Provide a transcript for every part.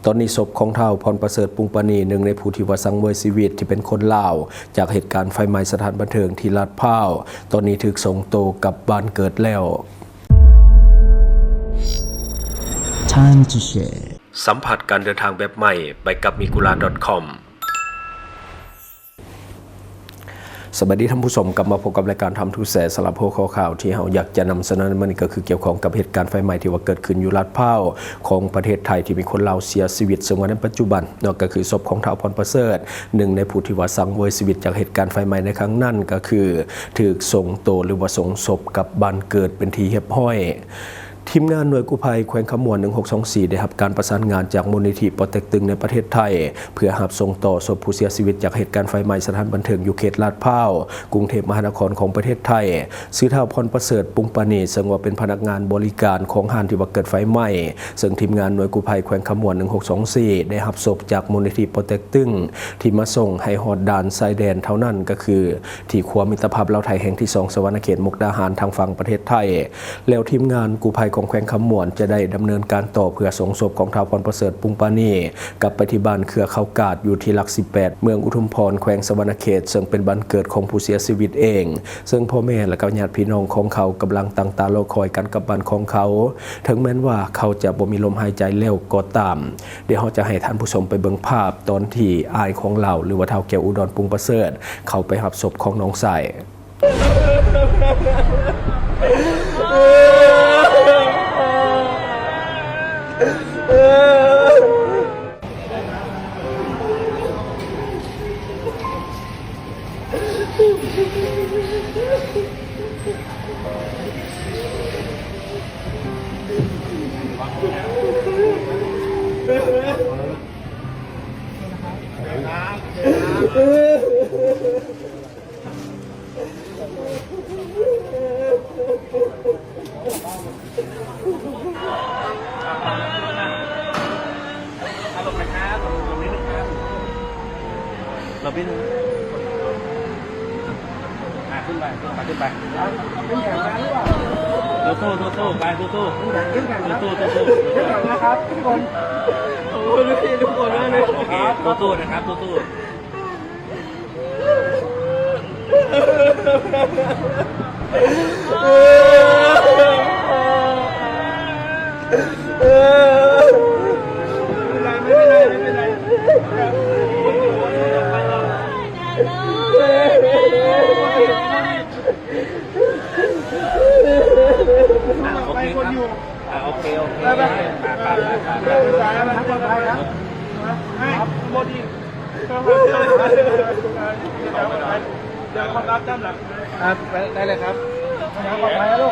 ตอนนี้ศพของเฒ่าพรประเสริฐปุงปณีหนึ่งในผู้ที่ว่าสังเวยชีวิตที่เป็นคนลาวจากเหตุการณ์ไฟไหม้สถานบันเทิงที่ลาดพร้าวตอนนี้ถูกส่งตัวกลับบ้านเกิดแล้ว Time to share สัมผัสการเดินทางแบบใหม่ไปกับmigula.com สวัสดีท่านผู้ชมกลับมาพบกับรายการทำทุกแสสลับหัวข้อข่าวที่เราอยากจะนำเสนอมันก็คือเกี่ยวข้องกับเหตุการณ์ไฟไหม้ที่ว่าเกิดขึ้นอยู่ลาดพร้าวของประเทศไทยที่มีคนลาวเสียชีวิตซึ่งในปัจจุบันก็คือศพของเฒ่าพรประเสริฐหนึ่งในผู้ที่ว่าสังเวยชีวิตจากเหตุการณ์ไฟไหม้ในครั้งนั้นก็คือถูกส่งตัวหรือว่าส่งศพกลับบ้านเกิดเป็นที่เรียบร้อยทีมงานหน่วยกู้ภัยแขวงขมวน1624ได้รับการประสานงานจากมูลนิธิปอเต็กตึงในประเทศไทยเพื่อรับส่งต่อศพผู้เสียชีวิตจากเหตุการณ์ไฟไหม้สถานบันเทิงอยู่เขตลาดพร้าวกรุงเทพมหานครของประเทศไทยชื่อเฒ่าพรประเสริฐปุงปณีซึ่งว่าเป็นพนักงานบริการของห้างที่ว่าเกิดไฟไหม้ซึ่งทีมงานหน่วยกู้ภัยแขวงขมวน1624ได้รับศพจากมูลนิธิปอเต็กตึงที่มาส่งให้ฮอดด่านชายแดนเท่านั้นก็คือที่ครัวมิตรภาพลาวไทยแห่งที่2สวรรณเขตมุกดาหารทางฝั่งประเทศไทยแล้วทีมงานกู้ภัยของแขวงขมวนจะได้ดำเนินการต่อเพื่อส่งศพของเฒ่าพรประเสริฐปุงปณีกลับไปที่บ้านเครือเขากาดอยู่ที่หลัก18เมืองอุทุมพรแขวงสวรรณเขตซึ่งเป็นบ้านเกิดของผู้เสียชีวิตเองซึ่งพ่อแม่และญาติพี่น้องของเขากำลังตั้งตารอคอยกันกับบ้านของเขาถึงแม้ว่าเขาจะบ่มีลมหายใจแล้วก็ตามเดี๋ยวเราจะให้ท่านผู้ชมไปเบิ่งภาพตอนที่อายของเราหรือว่าเฒ่าแก้วอุดรปุงประเสริฐเขาไปรับศพของน้องชายเราเป็นขึ้นไปสู้ไปสู้นะครับทุกคนโอ้ยทุกคนเลยโอเคสู้นะครับสู้ไม่เป็นไรโอเคไปครับโมดีเดี๋ยวความรับจำหลักได้เลยครับปลอดภัยนะลูก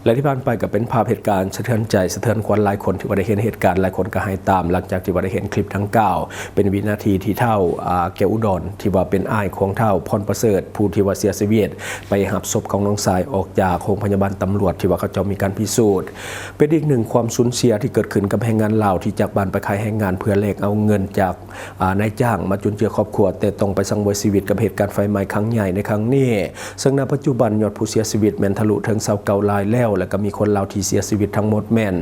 และที่ผ่านไปก็เป็นภาพเหตุการณ์สะเทือนใจสะเทือนขวัญหลายคนที่ว่าได้เห็นเหตุการณ์หลายคนก็ให้ตามหลังจากที่ว่าได้เห็นคลิปทั้ง9เป็นวินาทีที่เฒ่าแก้วอุดรที่ว่าเป็นอ้ายของเฒ่าพรประเสริฐผู้ที่ว่าเสียชีวิตไปหับศพของน้องชายออกจากโรงพยาบาลตำรวจที่ว่าเขาจะมีการพิสูจน์เป็นอีกหนึ่งความสูญเสียที่เกิดขึ้นกับแรงงานลาวที่จากบ้านไปขายแรงงานเพื่อแลกเอาเงินจากนายจ้างมาจุนเจือครอบครัวแต่ต้องไปสังเวยชีวิตกับเหตุการณ์ไฟไหม้ครั้งใหญ่ในครั้งนี้ซึ่งณปัจจุบันยอดผู้เสียชีวิตแม่นทะลุถึง29รายแล้วก็มีคนลาวที่เสียชีวิตทั้งหมดแม่น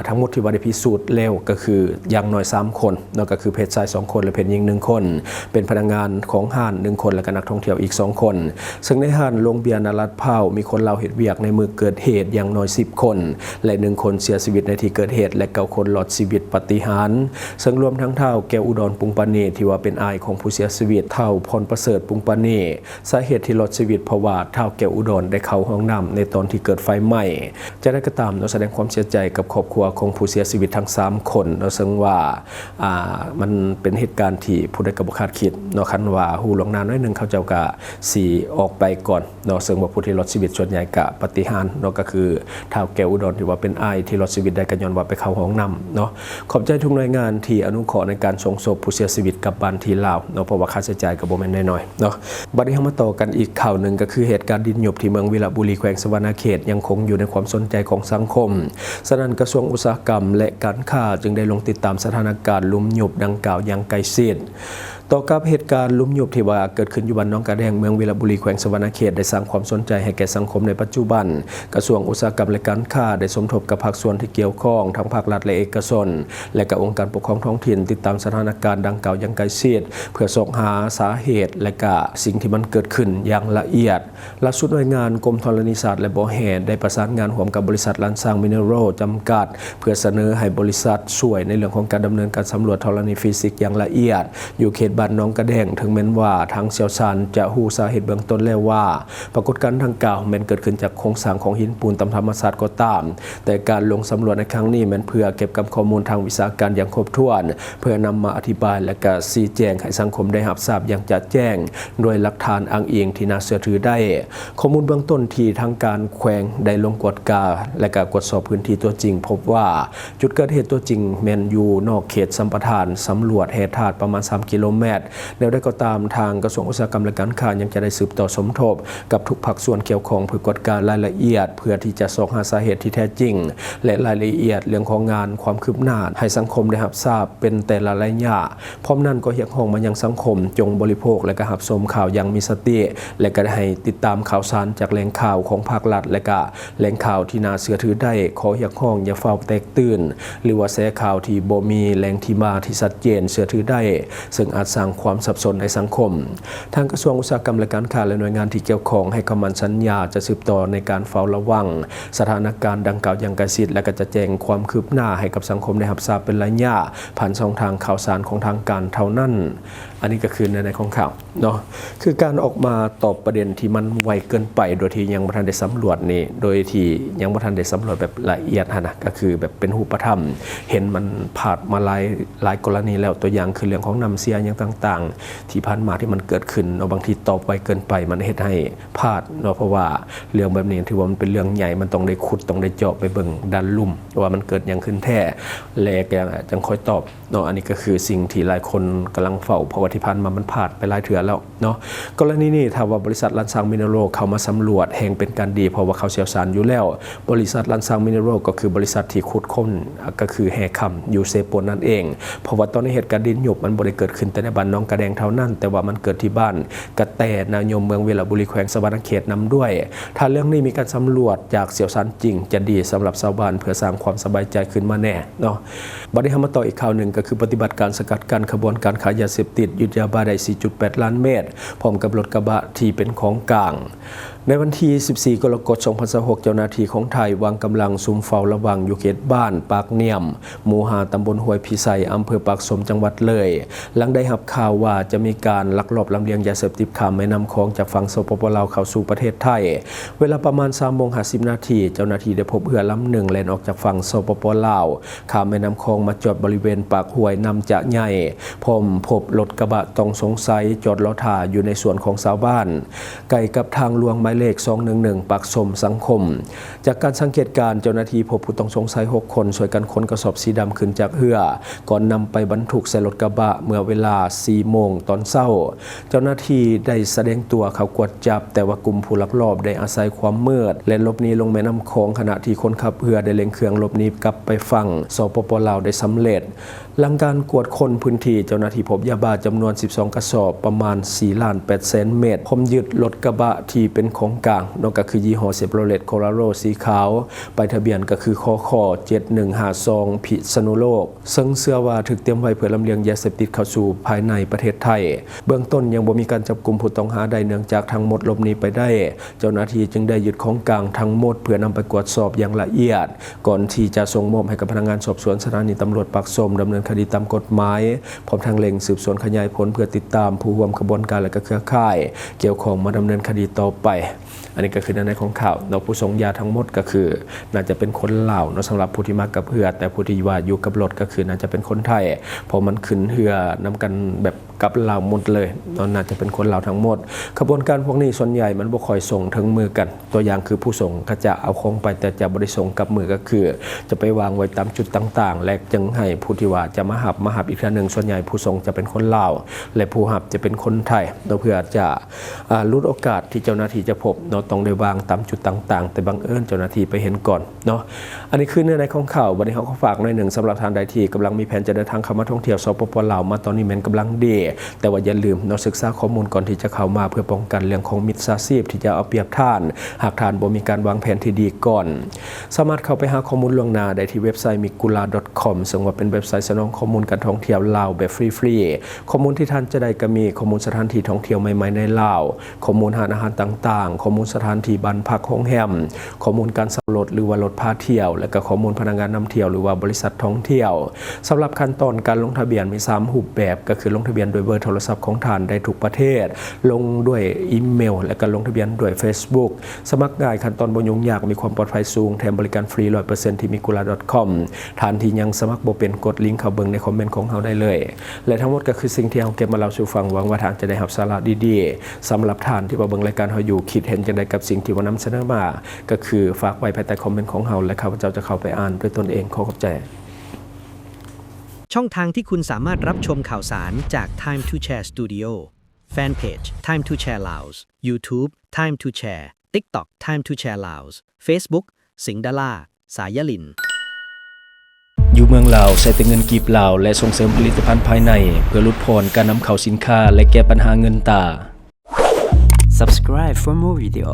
ทั้งหมดที่ว่าได้พิสูจน์แล้วก็คืออย่างน้อย3คนนั่นก็คือเพศชาย2คนและเพศหญิง1คนเป็นพนักงานของห้าง1คนและก็นักท่องเที่ยวอีก2คนซึ่งในห้างโรงเบียร์นราดพร้าวมีคนลาวเฮ็ดเวียกในมือเกิดเหตุอย่างน้อย10คนและ1คนเสียชีวิตในที่เกิดเหตุและ9คนรอดชีวิตปาฏิหาริย์ซึ่งรวมทั้งเฒ่าแก้วอุดรปุงปณีที่ว่าเป็นอ้ายของผู้เสียชีวิตเฒ่าพรประเสริฐปุงปณีสาเหตุที่รอดชีวิตเพราะว่าเฒ่าแก้วอุดรได้เข้าห้องน้ำในตอนที่เกิดไฟไหม้จะได้ก็ตามเราแสดงความเสียใจกับครอบครัวของผู้เสียชีวิตทั้ง3คนเราซึ่งว่ามันเป็นเหตุการณ์ที่ผู้ใดก็บ่คาดคิดเนาะคันว่าฮู้ล่วงหน้าน้อยนึงเขาเจ้าก็สิออกไปก่อนเนาะซึ่งว่าผู้ที่รอดชีวิตส่วนใหญ่ก็ปาฏิหาริย์เนาะก็คือเฒ่าแก้วอุดรที่ว่าเป็นอ้ายที่รอดชีวิตได้ก็ย้อนว่าไปเข้าห้องน้ำเนาะขอบใจทุกหน่วยงานที่อนุเคราะห์ในการส่งศพผู้เสียชีวิตกลับบ้านที่ลาวเนาะเพราะว่าค่าใช้จ่ายก็บ่แม่นน้อยๆเนาะบัดนี้เฮามาต่อกันอีกข่าวนึงก็คือเหตุการณ์ดินหยบที่เมืองวิระบุรีแขวงสวรรณเขตยังคงอยู่ในความสนใจของสังคมฉะนั้นกระทรวงอุตสาหกรรมและการค้าจึงได้ลงติดตามสถานการณ์หลุมหยบดังกล่าวอย่างใกล้ชิด ต่อกับเหตุการณ์ลุ่มยุบที่ว่าเกิดขึ้นอยู่บ้านน้องกระแดงเมืองวีระบุรีแขวงสะหวรรณเขตได้สร้างความสนใจให้แก่สังคมในปัจจุบันกระทรวงอุตสาหกรรมและการค้าได้สมทบกับภาคส่วนที่เกี่ยวข้องทั้งภาครัฐและเอกชนและกับองค์การปกครองท้องถิ่นติดตามสถานการณ์ดังกล่าวอย่างใกล้ชิดเพื่อสอบหาสาเหตุและก็สิ่งที่มันเกิดขึ้นอย่างละเอียดล่าสุดหน่วยงานกรมธรณีศาสตร์และบ่อแห่ได้ประสานงานร่วมกับบริษัทลันซางมิเนอรัลจำกัดเพื่อเสนอให้บริษัทช่วยในเรื่องของการดำเนินการสำรวจธรณีฟิสิกส์อย่างละเอียดอยู่เขตบ้านน้องกระแดงถึงแม้นว่าทางเชี่ยวชาญจะฮู้สาเหตุเบื้องต้นแล้วว่าปรากฏการณ์ดังกล่าวแม้นเกิดขึ้นจากโครงสร้างของหินปูนตามธรรมชาติก็ตามแต่การลงสำรวจในครั้งนี้แม้นเพื่อเก็บข้อมูลทางวิชาการอย่างครบถ้วนเพื่อนำมาอธิบายและก็ชี้แจงให้สังคมได้รับทราบอย่างชัดแจ้งโดยหลักฐานอ้างอิงที่น่าเชื่อถือได้ข้อมูลเบื้องต้นที่ทางการแขวงได้ลงกวดกาและก็ตรวจสอบพื้นที่ตัวจริงพบว่าจุดเกิดเหตุตัวจริงแม่นอยู่นอกเขตสัมปทานสำรวจแห่ธาตุประมาณ3กิโลเมตรแล้วได้ก็ตามทางกระทรวงอุตสาหกรรมและการค้ายังจะได้สืบต่อสมทบกับทุกภาคส่วนเกี่ยวข้องเพื่อกวดการายละเอียดเพื่อที่จะสอบหาสาเหตุที่แท้จริงและรายละเอียดเรื่องของงานความคืบหน้าให้สังคมได้รับทราบเป็นแต่ละระยะพร้อมนั้นก็เรียกร้องมายังสังคมจงบริโภคและก็รับชมข่าวอย่างมีสติและก็ให้ติดตามข่าวสารจากแหล่งข่าวของภาครัฐและก็แหล่งข่าวที่น่าเชื่อถือได้ขอเรียกร้องอย่าเฝ้าแตกตื่นหรือว่าแชร์ข่าวที่บ่มีแหล่งที่มาที่ชัดเจนเชื่อถือได้ซึ่งอาจสร้างความสับสนในสังคมทางกระทรวงอุตสาหกรรมและการค้าและหน่วยงานที่เกี่ยวข้องให้คำมั่นสัญญาจะสืบต่อในการเฝ้าระวังสถานการณ์ดังกล่าวอย่างใกล้ชิดและก็จะแจ้งความคืบหน้าให้กับสังคมได้รับทราบเป็นระยะผ่านช่องทางข่าวสารของทางการเท่านั้นอันนี้ก็คือในของข่าวเนาะคือการออกมาตอบประเด็นที่มันไวเกินไปโดยที่ยังบ่ทันได้สำรวจนี่โดยที่ยังบ่ทันได้สำรวจแบบละเอียดนะก็คือแบบเป็นรูปธรรมเห็นมันผ่านมาหลายกรณีแล้วตัวอย่างคือเรื่องของน้ำเสียอย่างต่างๆที่ผ่านมาที่มันเกิดขึ้นเนาะบางทีตอบไวเกินไปมันเฮ็ดให้พลาดเนาะเพราะว่าเรื่องแบบนี้ถือว่ามันเป็นเรื่องใหญ่มันต้องได้ขุดต้องได้เจาะไปเบิ่งด้านลุ่มว่ามันเกิดอย่างขึ้นแท้แล้วจังค่อยตอบเนาะอันนี้ก็คือสิ่งที่หลายคนกำลังเฝ้าเพราะว่าที่ผ่านมามันผ่านไปหลายเทื่อแล้วเนาะกรณีนี้ถ้าว่าบริษัทลันซางมิเนอรัลเข้ามาสำรวจแห่งเป็นการดีเพราะว่าเขาเชี่ยวชาญอยู่แล้วบริษัทลันซางมิเนอรัลก็คือบริษัทที่ขุดค้นก็คือแห่คำอยู่เซโปนนั่นเองเพราะว่าตอนนี้เหตุการณ์ดินหยบมันบ่ได้เกิดขึ้นแต่ในบ้านน้องกระแดงเท่านั้นแต่ว่ามันเกิดที่บ้านกระแตนายมเมืองวีระบุรีแขวงสะหวรรณเขตนำด้วยถ้าเรื่องนี้มีการสำรวจจากเชี่ยวชาญจริงจะดีสำหรับชาวบ้านเพื่อสร้างความสบายใจขึ้นมาแน่เนาะบัดนี้มาต่ออีกข่าวหนึ่งก็คือปฏิบัติการสกัดกั้นขบวนการขายยาเสพติดยึดยาบ้าได้ 4.8 ล้านเม็ดพร้อมกับรถกระบะที่เป็นของกลางในวันที่ 14 กรกฎาคม 2026 เจ้าหน้าที่ของไทยวางกำลังซุ่มเฝ้าระวังอยู่เขตบ้านปากเนียมหมู่5ตำบลห้วยพิไซอำเภอปากสมจังหวัดเลยหลังได้รับข่าวว่าจะมีการลักลอบลำเลียงยาเสพติดข้ามแม่น้ำคลองจากฝั่งสปปลาวเข้าสู่ประเทศไทยเวลาประมาณ 3:50 นาทีเจ้าหน้าที่ได้พบเรือลำหนึ่งแล่นออกจากฝั่งสปปลาวข้ามแม่น้ำคลองมาจอดบริเวณปากห้วยน้ำจะใหญ่พร้อมพบรถกระบะต้องสงสัยจอดรอท่าอยู่ในสวนของชาวบ้านใกล้กับทางหลวงหมายเลข211ปากสมสังคมจากการสังเกตการณ์เจ้าหน้าที่พบผู้ต้องสงสัย6คนช่วยกันขนกระสอบสีดำขึ้นจากเรือก่อนนำไปบรรทุกใส่รถกระบะเมื่อเวลา 4 โมงตอนเช้าเจ้าหน้าที่ได้แสดงตัวเข้ากวดจับแต่ว่ากลุ่มผู้ลักลอบได้อาศัยความมืดและหลบหนีลงแม่น้ำคลองขณะที่คนขับเรือได้เร่งเครื่องหลบหนีกลับไปฝั่งสปปลาวได้สำเร็จหลังการกวดค้นพื้นที่เจ้าหน้าที่พบยาบ้าจำนวน12กระสอบประมาณ 4,800,000 เม็ดพร้อมยึดรถกระบะที่เป็นของกลางนั่นก็คือยี่ห้อเชฟโรเลตโคโลราโดสีขาวป้ายทะเบียนก็คือคค7152พิษณุโลกซึ่งเชื่อว่าถูกเตรียมไว้เพื่อลำเลียงยาเสพติดเข้าสู่ภายในประเทศไทยเบื้องต้นยังบ่มีการจับกุมผู้ต้องหาใดเนื่องจากทั้งหมดหลบหนีไปได้เจ้าหน้าที่จึงได้ยึดของกลางทั้งหมดเพื่อนำไปตรวจสอบอย่างละเอียดก่อนที่จะส่งมอบให้กับพนักงานสอบสวนสถานีตำรวจปากสมดำเนินคดีตามกฎหมายพร้อมทางเร่งสืบสวนขยายผลเพื่อติดตามผู้ร่วมขบวนการและเครือข่ายเกี่ยวข้องมาดำเนินคดีต่อไปอันนี้ก็คือในของข่าวเราผู้ส่งยาทั้งหมดก็คือน่าจะเป็นคนลาวเนาะสำหรับผู้ที่มากับเรือแต่ผู้ที่ว่าอยู่กับรถก็คือน่าจะเป็นคนไทยเพราะมันขึ้นเรือนำกันแบบกับลาวหมดเลยน่าจะเป็นคนลาวทั้งหมดขบวนการพวกนี้ส่วนใหญ่มันบ่ค่อยส่งถึงมือกันตัวอย่างคือผู้ส่งก็จะเอาของไปแต่จะบ่ได้ส่งกับมือก็คือจะไปวางไว้ตามจุดต่างๆและจึงให้ผู้ที่ว่าจะมาหับอีกครั้งนึงส่วนใหญ่ผู้ส่งจะเป็นคนลาวและผู้หับจะเป็นคนไทยเพื่อจะลดโอกาสที่เจ้าหน้าที่จะ พบเนาะต้องได้วางตามจุดต่างๆแต่บังเอิญเจ้าหน้าที่ไปเห็นก่อนเนาะอันนี้คือเนื้อในของข่าววันนี้เขาก็ฝากหน่อยหนึ่งสำหรับทางใดที่กำลังมีแผนจะเดินทางเข้ามาท่องเที่ยวสปปลาวมาตอนนี้แม่นกำลังดีแต่ว่าอย่าลืมเนาะศึกษาข้อมูลก่อนที่จะเข้ามาเพื่อป้องกันเรื่องของมิจฉาชีพที่จะเอาเปรียบท่านหากท่านบ่มีการวางแผนที่ดีก่อนสามารถเข้าไปหาข้อมูลล่วงหน้าได้ที่เว็บไซต์ migula.com ซึ่งว่าเป็นเว็บไซต์สนองข้อมูลการท่องเที่ยวลาวแบบฟรีๆข้อมูลที่ท่านจะได้ก็มีข้อมูลสถานที่ท่องเที่ยวใหม่ๆในลาวข้อมูลร้านอาหารต่างๆข้อมูลสถานที่บ้านพักโรงแรมข้อมูลการสำรวจหรือว่ารถพาเที่ยวและก็ข้อมูลพนักงานนำเที่ยวหรือว่าบริษัทท่องเที่ยวสำหรับขั้นตอนการลงทะเบียนมี3รูปแบบก็คือลงทะเบียนโดยเบอร์โทรศัพท์ของท่านได้ทุกประเทศลงด้วยอีเมลและก็ลงทะเบียนด้วย Facebook สมัครง่ายขั้นตอนบ่ยุ่งยากมีความปลอดภัยสูงแถมบริการฟรี 100% ที่ migula.com ท่านที่ยังสมัครบ่เป็นกดลิงก์เข้าเบิ่งในคอมเมนต์ของเฮาได้เลยและทั้งหมดก็คือสิ่งที่เฮาเก็บมาเล่าสู่ฟังหวังว่าท่านจะได้รับสาระดีๆสำหรับท่านที่มาเบิ่งรายการเฮาอยู่คิดเห็นจังไดกับสิ่งที่ว่านำเสนอมาก็คือฝากไว้ภายใต้คอมเมนต์ของเฮาและข้าพเจ้าจะเข้าไปอ่านด้วยตนเองขอขอบใจช่องทางที่คุณสามารถรับชมข่าวสารจาก Time to Share Studio Fanpage Time to Share Laos YouTube Time to Share TikTok Time to Share Laos Facebook สิงห์ดาราสายลินอยู่เมืองลาวใช้แต่เงินกีบลาวและส่งเสริมผลิตภัณฑ์ภายในเพื่อลดพรการนำเข้าสินค้าและแก้ปัญหาเงินตา Subscribe for more video.